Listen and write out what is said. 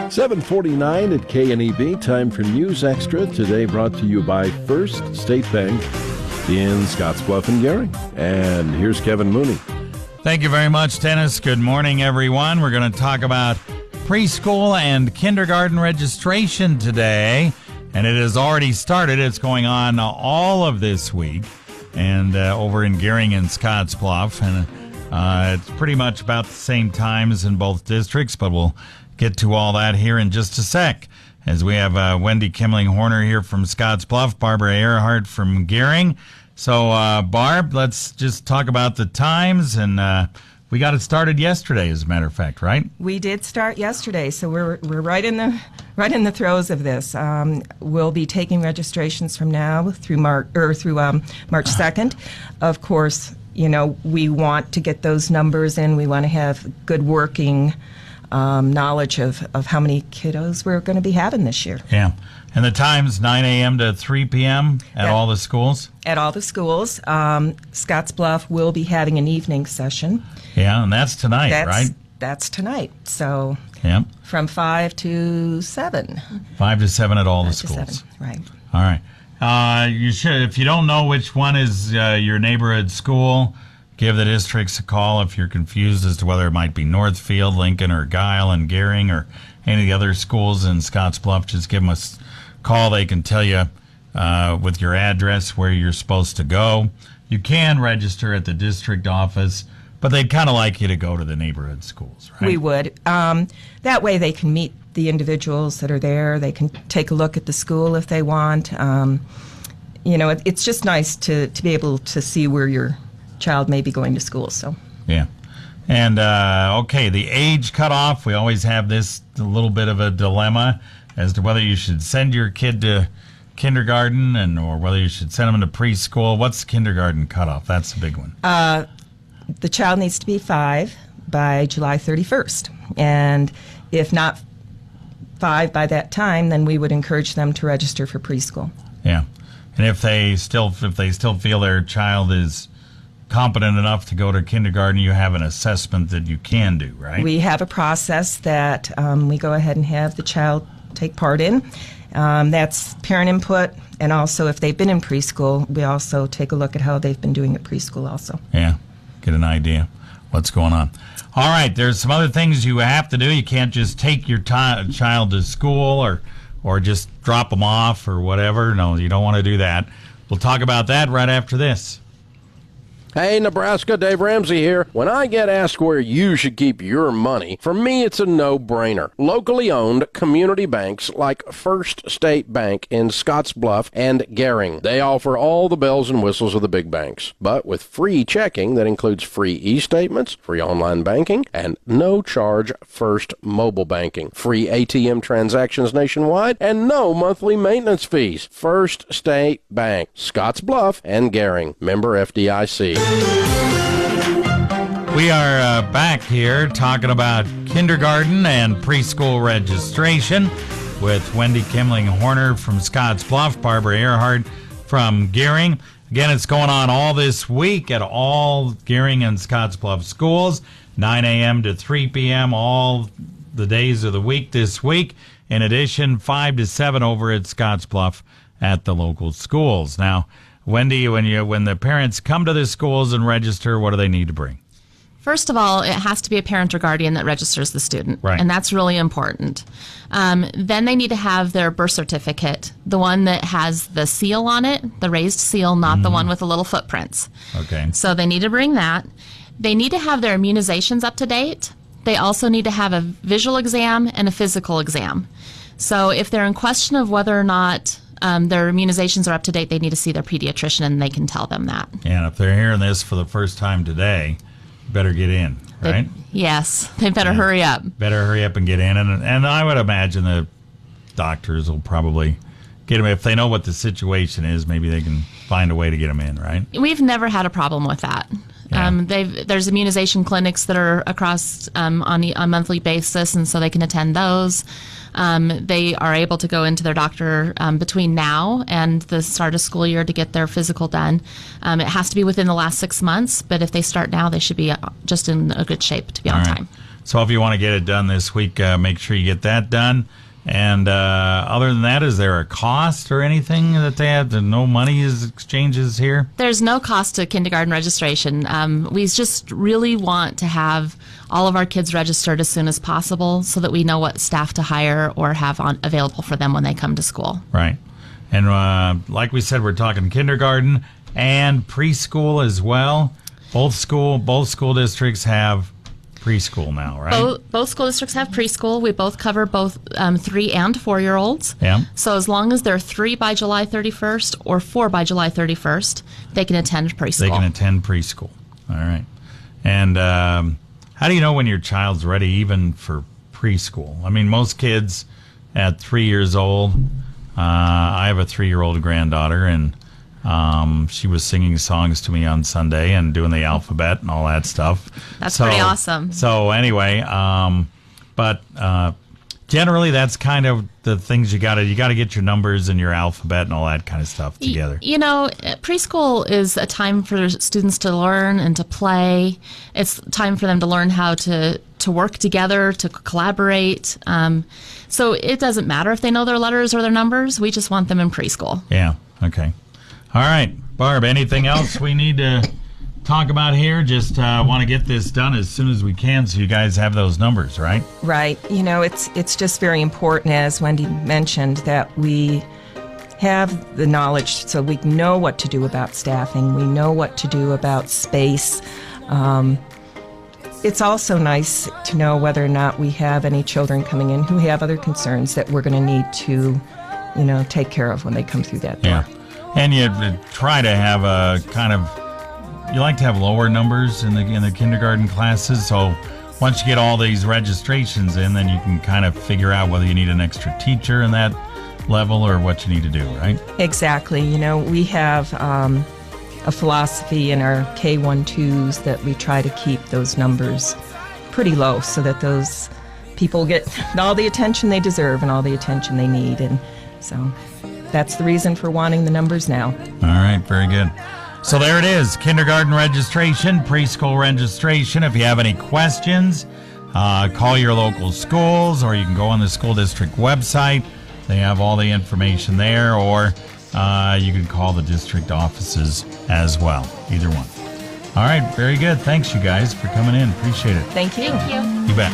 7:49 at KNEB. Time for News Extra. Today brought to you by First State Bank in Scottsbluff and Gering. And here's Kevin Mooney. Thank you very much, Dennis. Good morning, everyone. We're going to talk about preschool and kindergarten registration today. And it has already started. It's going on all of this week. And over in Gering and Scottsbluff. And it's pretty much about the same times in both districts, but we'll get to all that here in just a sec, as we have Wendy Kemling-Horner here from Scottsbluff, Barbara Ehrhart from Gering. So, Barb, let's just talk about the times, and we got it started yesterday, as a matter of fact, right? We did start yesterday, so we're right in the throes of this. We'll be taking registrations from now through March 2nd. Of course, we want to get those numbers in. We want to have good working knowledge of how many kiddos we're going to be having this year. Yeah. And the time's 9 a.m. to 3 p.m. at all the schools? At all the schools. Scottsbluff will be having an evening session. Yeah, and that's tonight, right? That's tonight. So yeah, from 5 to 7. 5 to 7 at all the schools. 7, right. All right. You should, if you don't know which one is your neighborhood school, give the districts a call if you're confused as to whether it might be Northfield, Lincoln, or Guile and Gering, or any of the other schools in Scottsbluff. Just give them a call. They can tell you with your address where you're supposed to go. You can register at the district office, but they'd kind of like you to go to the neighborhood schools, right? We would. That way they can meet the individuals that are there. They can take a look at the school if they want. It's just nice to be able to see where your child may be going to school. So yeah. And okay, the age cutoff, we always have this a little bit of a dilemma as to whether you should send your kid to kindergarten or whether you should send them to preschool. What's the kindergarten cutoff? That's the big one. The child needs to be 5 by July 31st. And if not 5 by that time, then we would encourage them to register for preschool. Yeah. And if they still feel their child is competent enough to go to kindergarten, you have an assessment that you can do, right? We have a process that we go ahead and have the child take part in. That's parent input, and also if they've been in preschool, we also take a look at how they've been doing at preschool also. Yeah, get an idea what's going on. All right, there's some other things you have to do. You can't just take your child to school or just drop them off or whatever. No, you don't want to do that. We'll talk about that right after this. Hey, Nebraska, Dave Ramsey here. When I get asked where you should keep your money, for me it's a no-brainer. Locally owned community banks like First State Bank in Scottsbluff and Gering. They offer all the bells and whistles of the big banks, but with free checking that includes free e-statements, free online banking, and no-charge First mobile banking, free ATM transactions nationwide, and no monthly maintenance fees. First State Bank, Scottsbluff and Gering. Member FDIC. We are back here talking about kindergarten and preschool registration with Wendy Kemling-Horner from Scottsbluff, Barbara Ehrhart from Gering. Again, it's going on all this week at all Gering and Scottsbluff schools, 9 a.m. to 3 p.m. all the days of the week this week. In addition, 5 to 7 over at Scottsbluff at the local schools. Now, Wendy, when the parents come to the schools and register, what do they need to bring? First of all, it has to be a parent or guardian that registers the student, right. And that's really important. Then they need to have their birth certificate, the one that has the seal on it, the raised seal, not the one with the little footprints. Okay. So they need to bring that. They need to have their immunizations up to date. They also need to have a visual exam and a physical exam. So if they're in question of whether or not their immunizations are up to date, they need to see their pediatrician, and they can tell them that. And if they're hearing this for the first time today, better get in, right? Yes, they better hurry up. Better hurry up and get in. And I would imagine the doctors will probably get them. If they know what the situation is, maybe they can find a way to get them in, right? We've never had a problem with that. Yeah. There's immunization clinics that are across on a monthly basis, and so they can attend those. They are able to go into their doctor between now and the start of school year to get their physical done. It has to be within the last 6 months, but if they start now, they should be just in a good shape to be on time. So if you want to get it done this week, make sure you get that done. And other than that, is there a cost or anything that they have? No money exchanges here? There's no cost to kindergarten registration. We just really want to have all of our kids registered as soon as possible so that we know what staff to hire or have available for them when they come to school. Right. And like we said, we're talking kindergarten and preschool as well. Both school districts have preschool now, right? Both school districts have preschool. We both cover both 3 and 4-year-olds. Yeah. So as long as they're 3 by July 31st or 4 by July 31st, they can attend preschool. They can attend preschool. All right. And how do you know when your child's ready even for preschool? I mean, most kids at 3 years old, I have a 3-year-old granddaughter, and she was singing songs to me on Sunday and doing the alphabet and all that stuff. That's pretty awesome. So anyway, but generally that's kind of the things you gotta get your numbers and your alphabet and all that kind of stuff together. You know, preschool is a time for students to learn and to play. It's time for them to learn how to work together, to collaborate. So it doesn't matter if they know their letters or their numbers. We just want them in preschool. Yeah. Okay. All right, Barb, anything else we need to talk about here? Just want to get this done as soon as we can so you guys have those numbers, right? Right. You know, it's just very important, as Wendy mentioned, that we have the knowledge so we know what to do about staffing. We know what to do about space. It's also nice to know whether or not we have any children coming in who have other concerns that we're going to need to, take care of when they come through that door. Yeah. And you try to have you like to have lower numbers in the kindergarten classes. So once you get all these registrations in, then you can kind of figure out whether you need an extra teacher in that level or what you need to do, right? Exactly. We have a philosophy in our K-1-2s that we try to keep those numbers pretty low so that those people get all the attention they deserve and all the attention they need. And so that's the reason for wanting the numbers now. All right, very good. So there it is, kindergarten registration, preschool registration. If you have any questions, call your local schools, or you can go on the school district website. They have all the information there, or you can call the district offices as well, either one. All right, very good. Thanks, you guys, for coming in. Appreciate it. Thank you. Thank you. You bet.